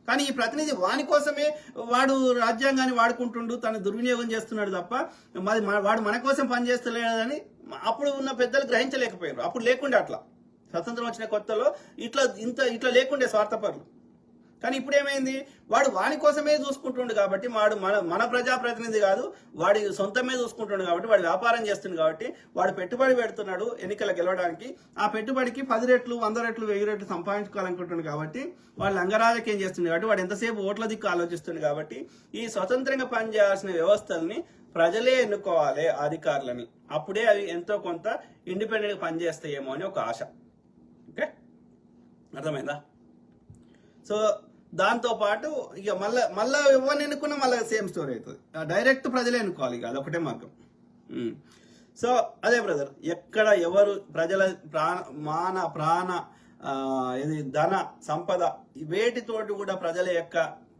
కానీ ఈ ప్రతినిధి వాని కోసమే వాడు రాజ్యాంగాన్ని వాడుకుంటుండు, తను దుర్వినియోగం చేస్తున్నాడు తప్ప వాడు మన కోసం పనిచేస్తలేదని అప్పుడు ఉన్న పెద్దలు గ్రహించలేకపోయారు. అప్పుడు లేకుండే అట్లా స్వతంత్రం వచ్చిన కొత్తలో ఇట్లా లేకుండే స్వార్థపరులు. కానీ ఇప్పుడు ఏమైంది, వాడు వాని కోసమే చూసుకుంటుండు కాబట్టి వాడు మన ప్రజాప్రతినిధి కాదు, వాడి సొంతమే చూసుకుంటుండు కాబట్టి, వాడు వ్యాపారం చేస్తుంది కాబట్టి, వాడు పెట్టుబడి పెడుతున్నాడు ఎన్నికలు గెలవడానికి. ఆ పెట్టుబడికి 10 రెట్లు 100 రెట్లు 1000 రెట్లు సంపాదించుకోవాలనుకుంటుంది కాబట్టి వాళ్ళు అంగరాజకీయం చేస్తుంది కాబట్టి, వాడు ఎంతసేపు ఓట్ల దిక్కు ఆలోచిస్తుంది కాబట్టి, ఈ స్వతంత్రంగా పనిచేయాల్సిన వ్యవస్థల్ని ప్రజలే ఎన్నుకోవాలి అధికారులని. అప్పుడే అవి ఎంతో కొంత ఇండిపెండెంట్గా పనిచేస్తాయేమో అని ఒక ఆశ. ఓకే, అర్థమైందా? సో దాంతో పాటు ఇక మళ్ళా ఎవరిని ఎన్నుకున్నా మళ్ళీ సేమ్ స్టోరీ అవుతుంది. డైరెక్ట్ ప్రజలే ఎన్నుకోవాలి, ఇక అదొకటే మార్గం. సో అదే బ్రదర్, ఎక్కడ ఎవరు ప్రజల ప్రాణ ఇది ధన సంపద వేటితోటి కూడా ప్రజల యొక్క